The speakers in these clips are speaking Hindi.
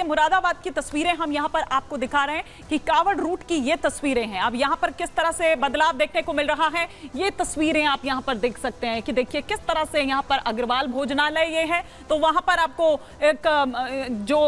देखिए मुरादाबाद की तस्वीरें हम यहाँ पर आपको दिखा रहे हैं कि कावड़ रूट की ये तस्वीरें हैं। अब यहाँ पर किस तरह से बदलाव देखने को मिल रहा है, ये तस्वीरें आप यहाँ पर देख सकते हैं कि देखिए किस तरह से यहाँ पर अग्रवाल भोजनालय ये है, तो वहाँ पर आपको एक जो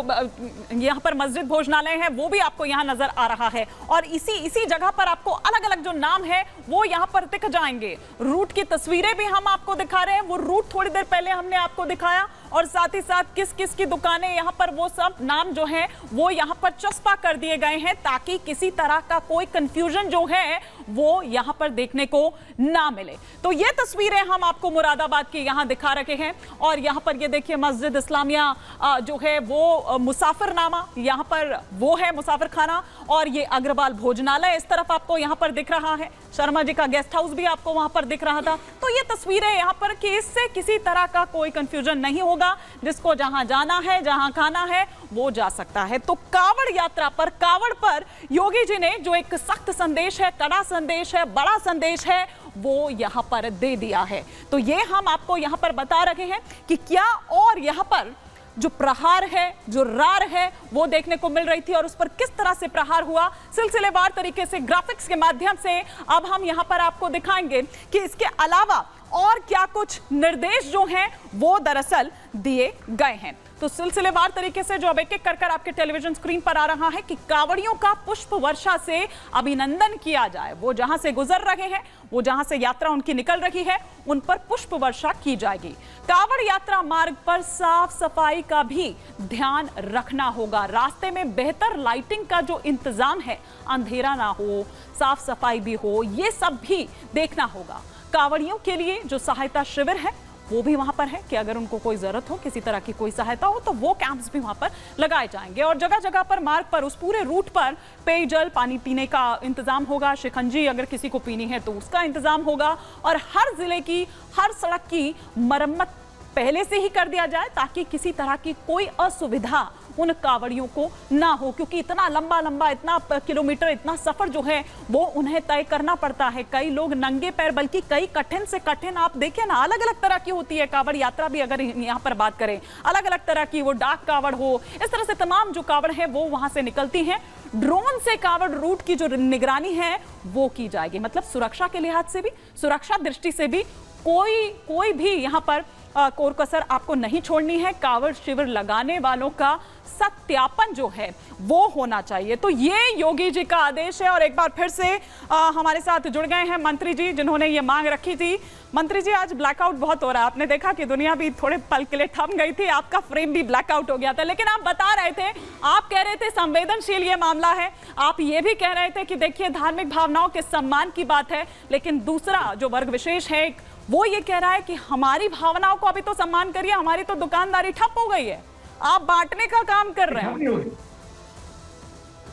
यहाँ पर मस्जिद भोजनालय है वो भी आपको यहाँ नजर आ रहा है। और इसी जगह पर आपको अलग अलग जो नाम है वो यहाँ पर दिख जाएंगे। रूट की तस्वीरें भी हम आपको दिखा रहे हैं, वो रूट थोड़ी देर पहले हमने आपको दिखाया, और साथ ही साथ किस किस की दुकानें यहाँ पर, वो सब नाम जो है वो यहाँ पर चस्पा कर दिए गए हैं ताकि किसी तरह का कोई कंफ्यूजन जो है वो यहाँ पर देखने को ना मिले। तो ये तस्वीरें हम आपको मुरादाबाद की यहाँ दिखा रखे हैं। और यहाँ पर ये देखिए मस्जिद इस्लामिया जो है वो मुसाफिरनामा, यहाँ पर वो है मुसाफिर खाना, और ये अग्रवाल भोजनालय इस तरफ आपको यहाँ पर दिख रहा है। शर्मा जी का गेस्ट हाउस भी आपको वहां पर दिख रहा था। तो ये तस्वीरें यहाँ पर कि इससे किसी तरह का कोई कंफ्यूजन नहीं होगा, जिसको जहां जाना है जहां खाना है वो जा सकता है। तो कावड़ यात्रा पर, कावड़ पर योगी जी ने जो एक सख्त संदेश है, कड़ा संदेश है, बड़ा संदेश है वो यहाँ पर दे दिया है। तो ये हम आपको यहाँ पर बता रहे हैं कि क्या, और यहाँ पर जो प्रहार है, जो रार है वो देखने को मिल रही थी, और उस पर किस तरह से प्रहार हुआ सिलसिलेवार तरीके से ग्राफिक्स के माध्यम से अब हम यहां पर आपको दिखाएंगे कि इसके अलावा और क्या कुछ निर्देश जो हैं वो दरअसल दिए गए हैं। तो सिलसिलेवार तरीके से जो अब एक एक कर आपके टेलीविजन स्क्रीन पर आ रहा है कि कावड़ियों का पुष्प वर्षा से अभिनंदन किया जाए। वो जहां से गुजर रहे हैं, वो जहां से यात्रा उनकी निकल रही है, उन पर पुष्प वर्षा की जाएगी। कावड़ यात्रा मार्ग पर साफ सफाई का भी ध्यान रखना होगा। रास्ते में बेहतर लाइटिंग का जो इंतजाम है, अंधेरा ना हो, साफ सफाई भी हो, ये सब भी देखना होगा। कावड़ियों के लिए जो सहायता शिविर है वो भी वहां पर है कि अगर उनको कोई जरूरत हो, किसी तरह की कोई सहायता हो, तो वो कैंप्स भी वहां पर लगाए जाएंगे। और जगह जगह पर मार्ग पर, उस पूरे रूट पर पेयजल, पानी पीने का इंतजाम होगा। शिकंजी अगर किसी को पीनी है तो उसका इंतजाम होगा। और हर जिले की हर सड़क की मरम्मत पहले से ही कर दिया जाए ताकि किसी तरह की कोई असुविधा उन कावड़ियों को ना हो, क्योंकि इतना लंबा इतना किलोमीटर, इतना सफर जो है वो उन्हें तय करना पड़ता है। कई लोग नंगे पैर, बल्कि कई कठिन से कठिन, आप देखें ना, अलग अलग तरह की होती है कावड़ यात्रा भी। अगर यहाँ पर बात करें अलग अलग तरह की, वो डाक कावड़ हो, इस तरह से तमाम जो कावड़ है वो वहां से निकलती हैं। ड्रोन से कावड़ रूट की जो निगरानी है वो की जाएगी। मतलब सुरक्षा के लिहाज से भी, सुरक्षा दृष्टि से भी कोई भी यहाँ पर कोर कसर आपको नहीं छोड़नी है। कावड़ शिविर लगाने वालों का सत्यापन जो है वो होना चाहिए। तो ये योगी जी का आदेश है। और एक बार फिर से हमारे साथ जुड़ गए हैं मंत्री जी, जिन्होंने ये मांग रखी थी। मंत्री जी, आज ब्लैकआउट बहुत हो रहा है, आपने देखा कि दुनिया भी थोड़े पल के लिए थम गई थी, आपका फ्रेम भी ब्लैकआउट हो गया था, लेकिन आप बता रहे थे, आप कह रहे थे संवेदनशील ये मामला है। आप ये भी कह रहे थे कि देखिए धार्मिक भावनाओं के सम्मान की बात है, लेकिन दूसरा जो वर्ग विशेष है वो ये कह रहा है कि हमारी भावनाओं को अभी तो सम्मान करिए, हमारी तो दुकानदारी ठप हो गई है, आप बांटने का काम कर रहे हैं।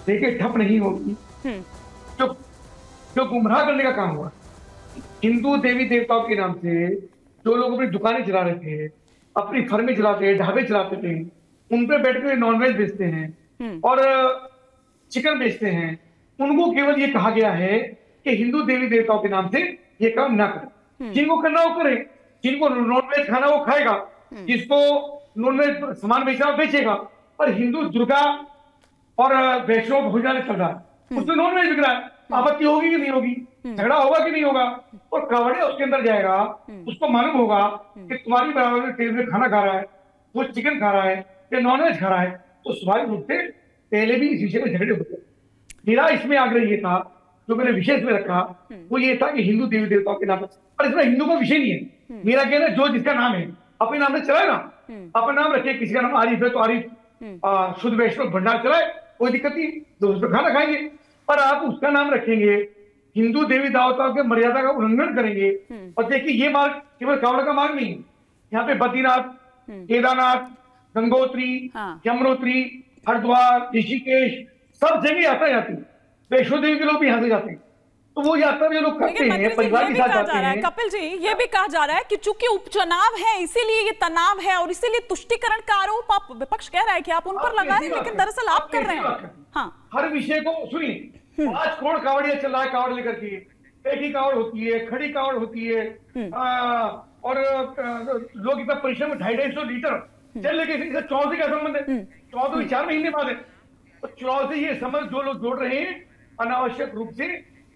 देखिए ठप नहीं होगी, जो गुमराह करने का काम हुआ, हिंदू देवी देवताओं के नाम से जो लोग अपनी दुकानें चला रहे थे, अपनी फर्में चलाते हैं, ढाबे चलाते थे, उन पे बैठ कर नॉनवेज बेचते हैं और चिकन बेचते हैं, उनको केवल ये कहा गया है कि हिंदू देवी देवताओं के नाम से ये काम ना करें। जिनको करना वो करे, जिनको नॉनवेज खाना वो खाएगा, जिसको नॉनवेज सामान बेचना बेचेगा। पर हिंदू दुर्गा और वैष्णव भोजनालय चल रहा है, उसमें नॉनवेज बिक रहा है, आपत्ति होगी कि नहीं होगी, झगड़ा होगा कि नहीं होगा? और कावड़िया उसके अंदर जाएगा, उसको मालूम होगा कि तुम्हारी बराबर में तेल में खाना खा रहा है, वो चिकन खा रहा है या नॉनवेज खा रहा है, तो स्वाभाविक रूप से पहले भी इस विषय में झगड़े होते। मेरा इसमें आग्रह ये था, जो मैंने विशेष में रखा, वो ये था कि हिंदू देवी देवताओं के नाम पर, पर इसमें हिंदू का विषय नहीं है। मेरा कहना है जो जिसका नाम है अपने नाम से चलाए ना, अपना नाम रखे, किसी का नाम आरिफ है तो आरिफ शुद्ध वैष्णव भंडार चलाए, कोई दिक्कत नहीं, तो उसमें खाना खाएंगे। पर आप उसका नाम रखेंगे, हिंदू देवी देवताओं के मर्यादा का उल्लंघन करेंगे। और देखिए ये मार्ग केवल कावड़ का मार्ग नहीं है, यहाँ पे बद्रीनाथ, केदारनाथ, गंगोत्री, यमुनोत्री, हरिद्वार, ऋषिकेश, सब जगह यात्रा जाती है। वैष्णो देवी के लोग भी यहाँ से जाते हैं, तो वो यात्रा भी लोग करते हैं, परिवार के साथ जाते हैं। कपिल जी, ये भी कहा जा रहा है कि चूंकि उपचुनाव है इसीलिए ये तनाव है और इसीलिए तुष्टीकरण का आरोप आप विपक्ष कह रहा है कि आप उन पर लगा रहे हैं, लेकिन दरअसल आप कर रहे हैं। हाँ, हर विषय को सुनिए, 5 करोड़ कावड़िया चल रहा है कावड़ लेकर के, पेटी कावड़ होती है, खड़ी कावड़ होती है, और लोग इतना परिश्रम 250-250 लीटर चल लेकिन चुनाव से क्या संबंध है? चुनाव तो 4 महीने बाद है। तो चुनाव से ये समझ जो लोग जोड़ रहे हैं अनावश्यक रूप से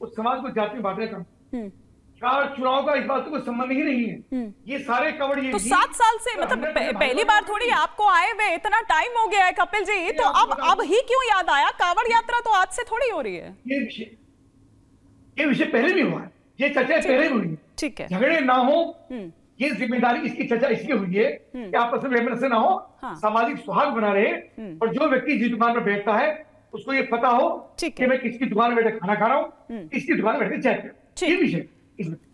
उस समाज को जाति में बांटने का, चुनाव का इस बात से कोई संबंध ही नहीं है। ये सारे कवड़ ये तो 7 साल से मतलब पहली बार थोड़ी आपको आए हुए इतना टाइम हो गया है कपिल जी, तो अब ही क्यों याद आया? कांवड़ यात्रा तो आज से थोड़ी हो रही है। ये विषय पहले भी हुआ है, ये चर्चा पहले भी हुई है। ठीक है, झगड़े ना हो, ये जिम्मेदारी इसकी चर्चा इसलिए हुई है कि आपस में वैमनस्य ना हो, सामाजिक सौहार्द बना रहे, और जो व्यक्ति जिस दुकान पर बैठता है उसको ये पता हो कि मैं किसकी दुकान में बैठे खाना खा रहा हूँ, किसकी दुकान में बैठे चाय पी रहा हूं। ये विषय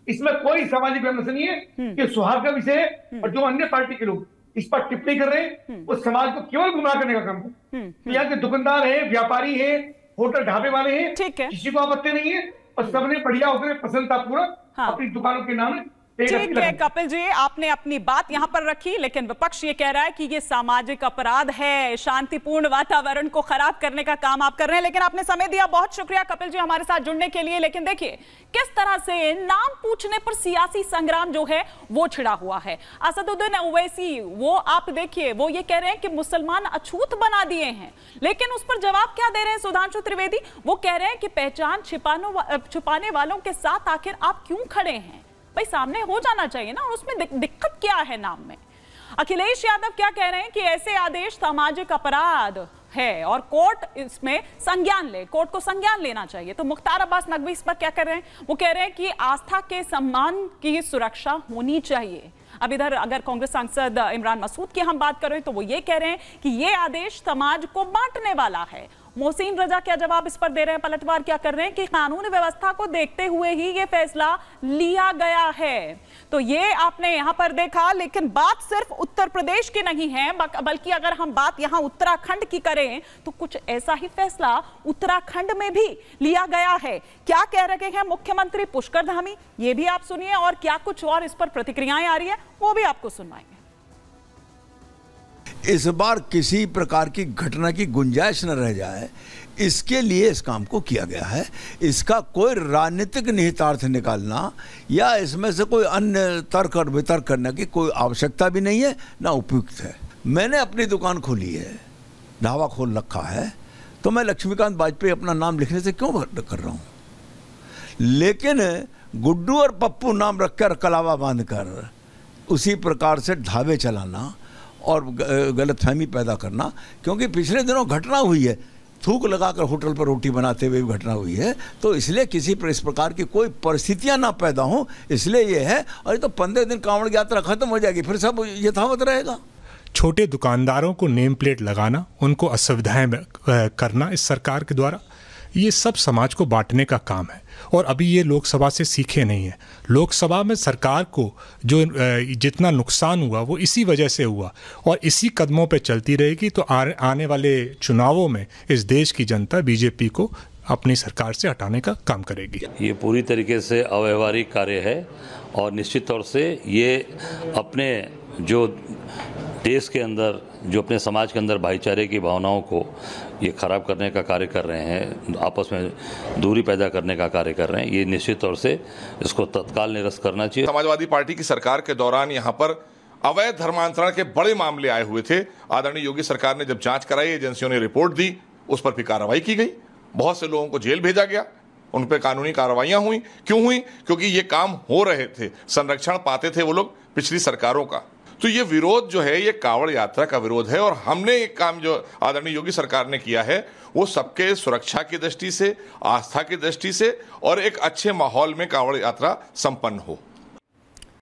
इसमें कोई सामाजिक वैमनस्य नहीं है, ये सौहार्द का विषय है। और जो अन्य पार्टी के लोग इस पर टिप्पणी कर रहे हैं वो समाज को केवल गुमराह करने का काम करते हैं। यहाँ के दुकानदार है, व्यापारी है, होटल ढाबे वाले हैं, किसी को आपत्ति नहीं है और सबने बढ़िया होकर प्रसन्नता पूर्वक अपनी दुकानों के नाम। ठीक है कपिल जी, आपने अपनी बात यहां पर रखी, लेकिन विपक्ष ये कह रहा है कि ये सामाजिक अपराध है, शांतिपूर्ण वातावरण को खराब करने का काम आप कर रहे हैं। लेकिन आपने समय दिया, बहुत शुक्रिया कपिल जी हमारे साथ जुड़ने के लिए। लेकिन देखिए किस तरह से नाम पूछने पर सियासी संग्राम जो है वो छिड़ा हुआ है। असदुद्दीन ओवैसी वो आप देखिए, वो ये कह रहे हैं कि मुसलमान अछूत बना दिए हैं, लेकिन उस पर जवाब क्या दे रहे हैं सुधांशु त्रिवेदी? वो कह रहे हैं कि पहचान छुपाने वालों के साथ आखिर आप क्यों खड़े हैं? भाई सामने हो जाना चाहिए ना, और उसमें दिक्कत क्या है नाम में? अखिलेश यादव क्या कह रहे हैं कि ऐसे आदेश सामाजिक अपराध है और कोर्ट इसमें संज्ञान ले, कोर्ट को संज्ञान लेना चाहिए। तो मुख्तार अब्बास नकवी इस पर क्या कर रहे हैं? वो कह रहे हैं कि आस्था के सम्मान की सुरक्षा होनी चाहिए। अब इधर अगर कांग्रेस सांसद इमरान मसूद की हम बात करें तो वो ये कह रहे हैं कि ये आदेश समाज को बांटने वाला है। मोहसिन रजा क्या जवाब इस पर दे रहे हैं, पलटवार क्या कर रहे हैं कि कानून व्यवस्था को देखते हुए ही ये फैसला लिया गया है। तो ये आपने यहां पर देखा, लेकिन बात सिर्फ उत्तर प्रदेश की नहीं है, बल्कि अगर हम बात यहां उत्तराखंड की करें तो कुछ ऐसा ही फैसला उत्तराखंड में भी लिया गया है। क्या कह रहे हैं मुख्यमंत्री पुष्कर धामी, ये भी आप सुनिए, और क्या कुछ और इस पर प्रतिक्रियाएं आ रही है वो भी आपको सुनवाएंगे। इस बार किसी प्रकार की घटना की गुंजाइश न रह जाए, इसके लिए इस काम को किया गया है। इसका कोई राजनीतिक निहितार्थ निकालना या इसमें से कोई अन्य तर्क और वितर्क करने की कोई आवश्यकता भी नहीं है, ना उपयुक्त है। मैंने अपनी दुकान खोली है, ढाबा खोल रखा है, तो मैं लक्ष्मीकांत वाजपेयी अपना नाम लिखने से क्यों कर रहा हूँ? लेकिन गुड्डू और पप्पू नाम रखकर कलावा बांधकर उसी प्रकार से ढाबे चलाना और गलतफहमी पैदा करना, क्योंकि पिछले दिनों घटना हुई है, थूक लगाकर होटल पर रोटी बनाते हुए भी घटना हुई है, तो इसलिए किसी पर इस प्रकार की कोई परिस्थितियां ना पैदा हो, इसलिए ये है। और ये तो 15 दिन कांवड़ यात्रा खत्म हो जाएगी, फिर सब यथावत रहेगा। छोटे दुकानदारों को नेम प्लेट लगाना, उनको असुविधाएं करना इस सरकार के द्वारा, ये सब समाज को बांटने का काम है। और अभी ये लोकसभा से सीखे नहीं है। लोकसभा में सरकार को जो जितना नुकसान हुआ वो इसी वजह से हुआ, और इसी कदमों पे चलती रहेगी तो आने वाले चुनावों में इस देश की जनता बीजेपी को अपनी सरकार से हटाने का काम करेगी। ये पूरी तरीके से अव्यवहारिक कार्य है और निश्चित तौर से ये अपने जो देश के अंदर, जो अपने समाज के अंदर भाईचारे की भावनाओं को ये खराब करने का कार्य कर रहे हैं, आपस में दूरी पैदा करने का कार्य कर रहे हैं। ये निश्चित तौर से इसको तत्काल निरस्त करना चाहिए। समाजवादी पार्टी की सरकार के दौरान यहाँ पर अवैध धर्मांतरण के बड़े मामले आए हुए थे। आदरणीय योगी सरकार ने जब जांच कराई, एजेंसियों ने रिपोर्ट दी, उस पर भी कार्रवाई की गई, बहुत से लोगों को जेल भेजा गया, उन पर कानूनी कार्रवाइयां हुई। क्यों हुई? क्योंकि ये काम हो रहे थे, संरक्षण पाते थे वो लोग पिछली सरकारों का। तो ये विरोध जो है ये कांवड़ यात्रा का विरोध है, और हमने एक काम जो आदरणीय योगी सरकार ने किया है वो सबके सुरक्षा की दृष्टि से, आस्था की दृष्टि से और एक अच्छे माहौल में कांवड़ यात्रा संपन्न हो।